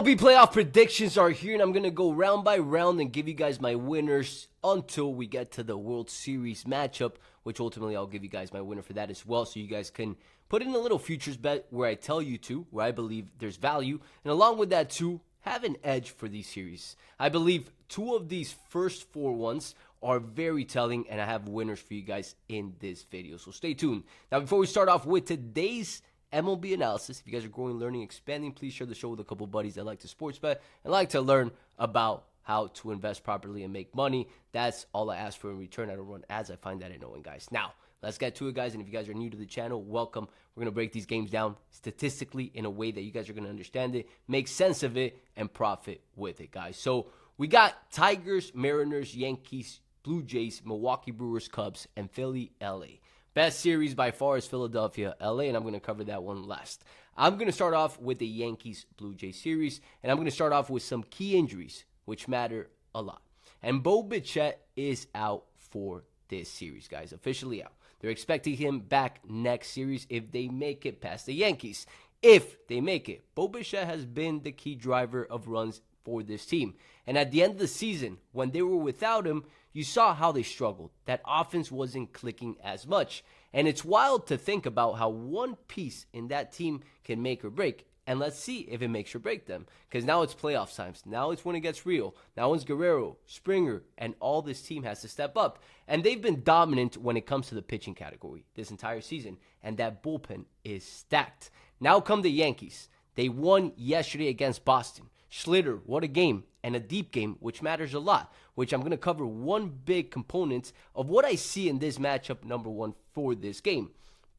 MLB Playoff Predictions are here, and I'm going to go round by round and give you guys my winners until we get to the World Series matchup, which ultimately I'll give you guys my winner for that as well, so you guys can put in a little futures bet where I tell you to, where I believe there's value, and along with that too, have an edge for these series. I believe two of these first four ones are very telling, and I have winners for you guys in this video, so stay tuned. Now, before we start off with today's MLB analysis, if you guys are growing, learning, expanding, please share the show with a couple buddies that like to sports bet and like to learn about how to invest properly and make money. That's all I ask for in return. I don't run ads. I find that annoying, guys. Now, let's get to it, guys. And if you guys are new to the channel, welcome. We're going to break these games down statistically in a way that you guys are going to understand it, make sense of it, and profit with it, guys. So we got Tigers, Mariners, Yankees, Blue Jays, Milwaukee Brewers, Cubs, and Philly, LA. Best series by far is Philadelphia, LA, and I'm going to cover that one last. I'm going to start off with the Yankees-Blue Jays series, and I'm going to start off with some key injuries, which matter a lot. And Bo Bichette is out for this series, guys, officially out. They're expecting him back next series if they make it past the Yankees. If they make it, Bo Bichette has been the key driver of runs for this team. And at the end of the season, when they were without him, you saw how they struggled. That offense wasn't clicking as much. And it's wild to think about how one piece in that team can make or break. And let's see if it makes or break them. Because now it's playoff times. Now it's when it gets real. Now it's Guerrero, Springer, and all this team has to step up. And they've been dominant when it comes to the pitching category this entire season. And that bullpen is stacked. Now come the Yankees. They won yesterday against Boston. Schlitter, what a game, and a deep game, which matters a lot, which I'm going to cover one big component of what I see in this matchup, number one, for this game.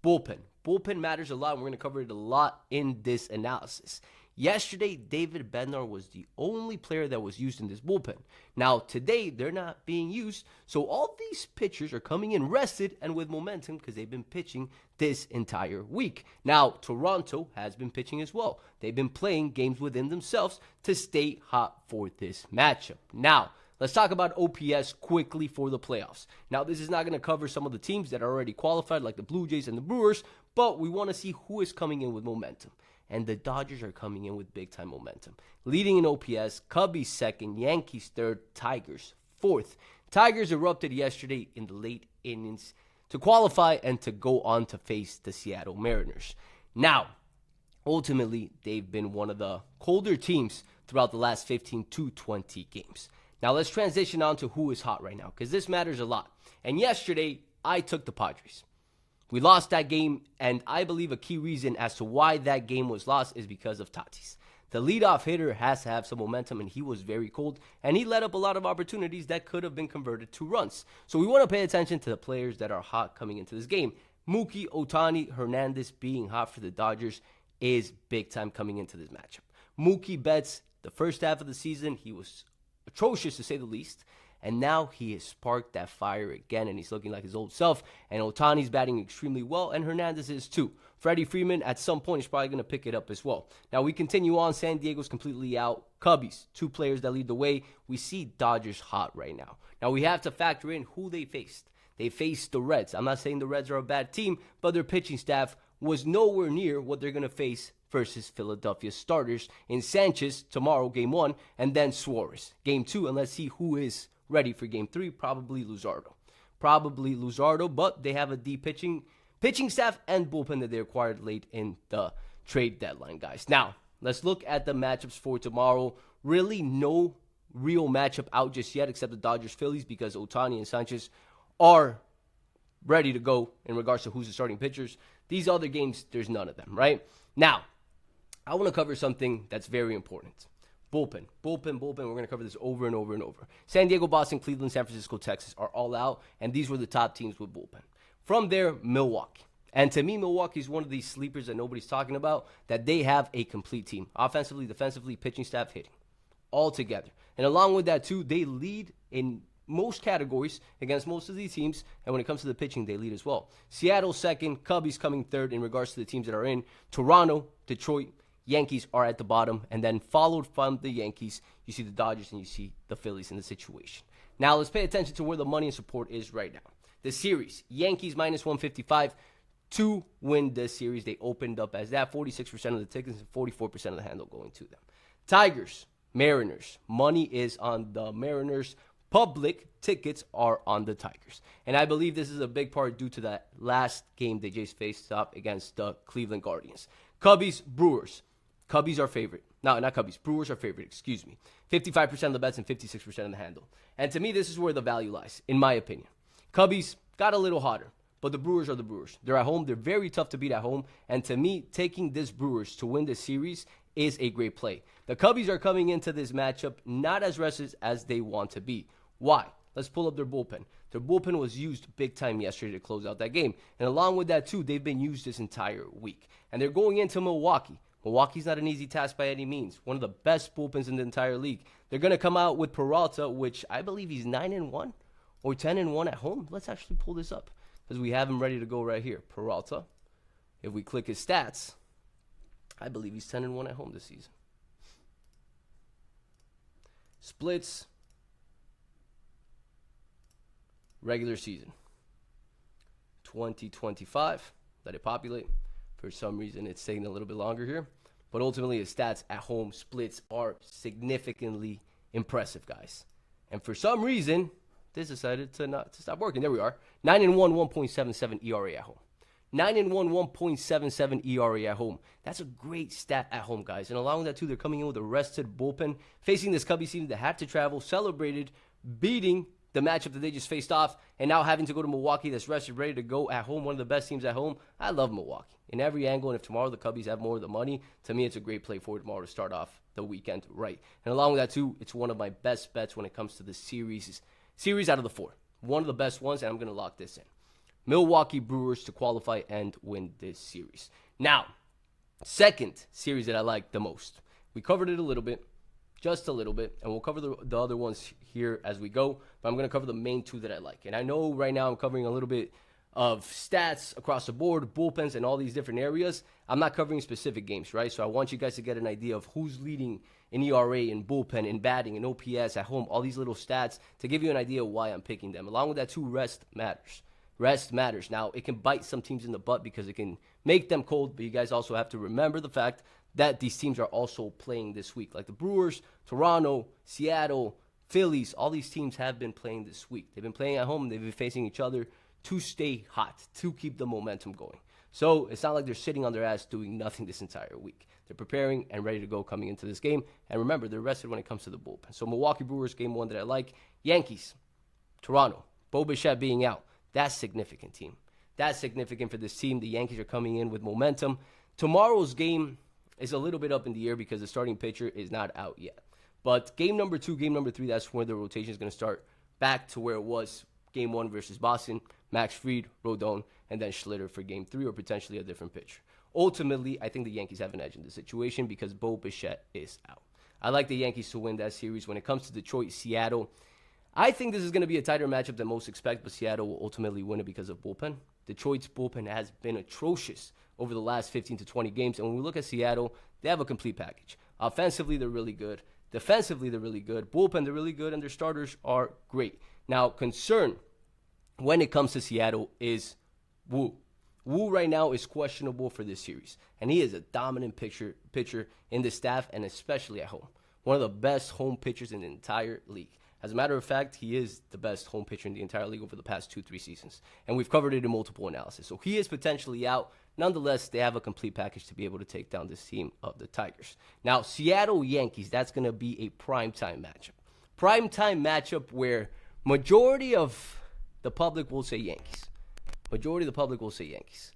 Bullpen. Bullpen matters a lot, and we're going to cover it a lot in this analysis. Yesterday, David Bednar was the only player that was used in this bullpen. Now, today, they're not being used, so all these pitchers are coming in rested and with momentum because they've been pitching this entire week. Now, Toronto has been pitching as well. They've been playing games within themselves to stay hot for this matchup. Now, let's talk about OPS quickly for the playoffs. Now, this is not going to cover some of the teams that are already qualified, like the Blue Jays and the Brewers, but we want to see who is coming in with momentum. And the Dodgers are coming in with big-time momentum. Leading in OPS, Cubbies second, Yankees third, Tigers fourth. Tigers erupted yesterday in the late innings to qualify and to go on to face the Seattle Mariners. Now, ultimately, they've been one of the colder teams throughout the last 15 to 20 games. Now, let's transition on to who is hot right now, because this matters a lot. And yesterday, I took the Padres. We lost that game, and I believe a key reason as to why that game was lost is because of Tatis. The leadoff hitter has to have some momentum, and he was very cold, and he let up a lot of opportunities that could have been converted to runs. So we want to pay attention to the players that are hot coming into this game. Mookie, Ohtani, Hernandez being hot for the Dodgers is big time coming into this matchup. Mookie Betts, the first half of the season, he was atrocious to say the least. And now he has sparked that fire again, and he's looking like his old self. And Ohtani's batting extremely well, and Hernandez is too. Freddie Freeman, at some point, is probably going to pick it up as well. Now, we continue on. San Diego's completely out. Cubbies, two players that lead the way. We see Dodgers hot right now. Now, we have to factor in who they faced. They faced the Reds. I'm not saying the Reds are a bad team, but their pitching staff was nowhere near what they're going to face versus Philadelphia starters in Sanchez tomorrow, game one, and then Suarez, game two. And let's see who is ready for game three. Probably Luzardo, but they have a deep pitching staff and bullpen that they acquired late in the trade deadline, guys. Now, let's look at the matchups for tomorrow. Really no real matchup out just yet except the Dodgers-Phillies because Ohtani and Sanchez are ready to go in regards to who's the starting pitchers. These other games, there's none of them, right? Now, I want to cover something that's very important. Bullpen. We're going to cover this over and over and over. San Diego, Boston, Cleveland, San Francisco, Texas are all out, and these were the top teams with bullpen. From there, Milwaukee. And to me, Milwaukee is one of these sleepers that nobody's talking about, that they have a complete team. Offensively, defensively, pitching staff, hitting. All together. And along with that, too, they lead in most categories against most of these teams, and when it comes to the pitching, they lead as well. Seattle second, Cubbies coming third in regards to the teams that are in. Toronto, Detroit, Yankees are at the bottom, and then followed from the Yankees, you see the Dodgers and you see the Phillies in the situation. Now, let's pay attention to where the money and support is right now. The series, Yankees minus 155 to win this series. They opened up as that, 46% of the tickets and 44% of the handle going to them. Tigers, Mariners. Money is on the Mariners. Public tickets are on the Tigers. And I believe this is a big part due to that last game they just faced up against the Cleveland Guardians. Cubbies, Brewers. Cubbies are favorite. No, not Cubbies. Brewers are favorite, excuse me. 55% of the bets and 56% of the handle. And to me, this is where the value lies, in my opinion. Cubbies got a little hotter, but the Brewers are the Brewers. They're at home. They're very tough to beat at home. And to me, taking this Brewers to win this series is a great play. The Cubbies are coming into this matchup not as rested as they want to be. Why? Let's pull up their bullpen. Their bullpen was used big time yesterday to close out that game. And along with that, too, they've been used this entire week. And they're going into Milwaukee. Milwaukee's not an easy task by any means. One of the best bullpens in the entire league. They're going to come out with Peralta, which I believe he's 9-1 or 10-1 at home. Let's actually pull this up because we have him ready to go right here. Peralta. If we click his stats, I believe he's 10-1 at home this season. Splits. Regular season. 2025. Let it populate. For some reason, it's taking a little bit longer here. But ultimately, his stats at home splits are significantly impressive, guys. And for some reason, this decided to stop working. There we are. 9-1, 1.77 ERA at home. 9-1, 1.77 ERA at home. That's a great stat at home, guys. And along with that, too, they're coming in with a rested bullpen, facing this Cubbies team that had to travel, celebrated, beating the matchup that they just faced off, and now having to go to Milwaukee that's rested, ready to go at home, one of the best teams at home. I love Milwaukee in every angle, and if tomorrow the Cubbies have more of the money, to me it's a great play for tomorrow to start off the weekend right. And along with that, too, it's one of my best bets when it comes to the series out of the four. One of the best ones, and I'm going to lock this in. Milwaukee Brewers to qualify and win this series. Now, second series that I like the most. We covered it a little bit. Just a little bit, and we'll cover the other ones here as we go, but I'm going to cover the main two that I like. And I know right now I'm covering a little bit of stats across the board, bullpens, and all these different areas. I'm not covering specific games, right? So I want you guys to get an idea of who's leading in ERA, in bullpen, in batting, in OPS, at home, all these little stats to give you an idea of why I'm picking them. Along with that, too, rest matters. Rest matters. Now, it can bite some teams in the butt because it can make them cold, but you guys also have to remember the fact that these teams are also playing this week. Like the Brewers, Toronto, Seattle, Phillies, all these teams have been playing this week. They've been playing at home. They've been facing each other to stay hot, to keep the momentum going. So it's not like they're sitting on their ass doing nothing this entire week. They're preparing and ready to go coming into this game. And remember, they're rested when it comes to the bullpen. So Milwaukee Brewers, game one that I like. Yankees, Toronto, Bo Bichette being out. That's significant, team. That's significant for this team. The Yankees are coming in with momentum. Tomorrow's game is a little bit up in the air because the starting pitcher is not out yet. But game number 2, game number 3, that's where the rotation is going to start back to where it was game 1 versus Boston. Max Fried, Rodon, and then Schlitter for game 3 or potentially a different pitcher. Ultimately, I think the Yankees have an edge in this situation because Bo Bichette is out. I like the Yankees to win that series. When it comes to Detroit, Seattle, I think this is going to be a tighter matchup than most expect, but Seattle will ultimately win it because of bullpen. Detroit's bullpen has been atrocious over the last 15 to 20 games, and when we look at Seattle, they have a complete package. Offensively, they're really good. Defensively, they're really good. Bullpen, they're really good, and their starters are great. Now, concern when it comes to Seattle is Wu. Wu right now is questionable for this series, and he is a dominant pitcher in the staff and especially at home. One of the best home pitchers in the entire league. As a matter of fact, he is the best home pitcher in the entire league over the past 2-3 seasons. And we've covered it in multiple analysis. So he is potentially out. Nonetheless, they have a complete package to be able to take down this team of the Tigers. Now, Seattle Yankees, that's going to be a primetime matchup. Primetime matchup where majority of the public will say Yankees. Majority of the public will say Yankees.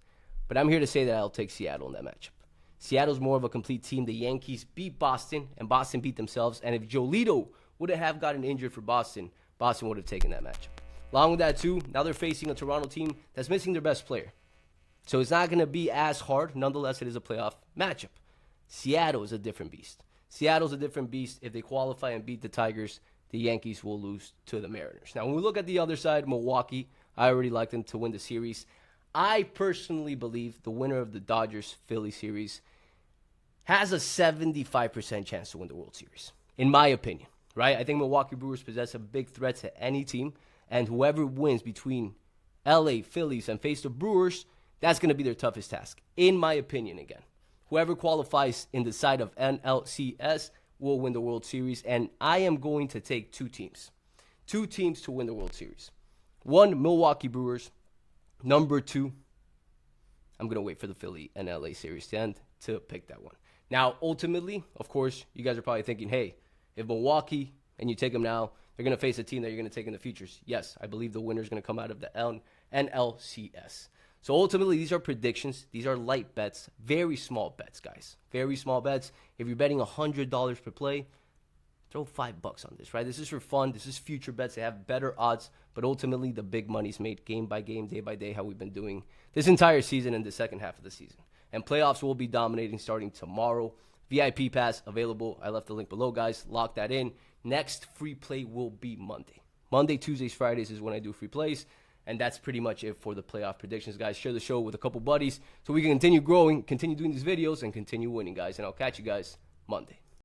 But I'm here to say that I'll take Seattle in that matchup. Seattle's more of a complete team. The Yankees beat Boston, and Boston beat themselves. And if Jolito wouldn't have gotten injured for Boston, Boston would have taken that matchup. Along with that, too, now they're facing a Toronto team that's missing their best player. So it's not going to be as hard. Nonetheless, it is a playoff matchup. Seattle is a different beast. Seattle's a different beast. If they qualify and beat the Tigers, the Yankees will lose to the Mariners. Now, when we look at the other side, Milwaukee, I already like them to win the series. I personally believe the winner of the Dodgers-Philly series has a 75% chance to win the World Series, in my opinion. Right? I think Milwaukee Brewers possess a big threat to any team, and whoever wins between LA, Phillies, and face the Brewers, that's going to be their toughest task, in my opinion again. Whoever qualifies in the side of NLCS will win the World Series, and I am going to take two teams. Two teams to win the World Series. One, Milwaukee Brewers. Number two, I'm going to wait for the Philly and LA series to end to pick that one. Now, ultimately, of course, you guys are probably thinking, hey, if Milwaukee and you take them now, they're going to face a team that you're going to take in the futures. Yes, I believe the winner is going to come out of the NLCS. So ultimately, these are predictions. These are light bets, very small bets, guys. Very small bets. If you're betting $100 per play, throw $5 on this, right? This is for fun. This is future bets. They have better odds, but ultimately the big money's made game by game, day by day, how we've been doing this entire season and the second half of the season. And playoffs will be dominating starting tomorrow. VIP pass available. I left the link below, guys. Lock that in. Next free play will be Monday. Monday, Tuesdays, Fridays is when I do free plays. And that's pretty much it for the playoff predictions, guys. Share the show with a couple buddies so we can continue growing, continue doing these videos, and continue winning, guys. And I'll catch you guys Monday.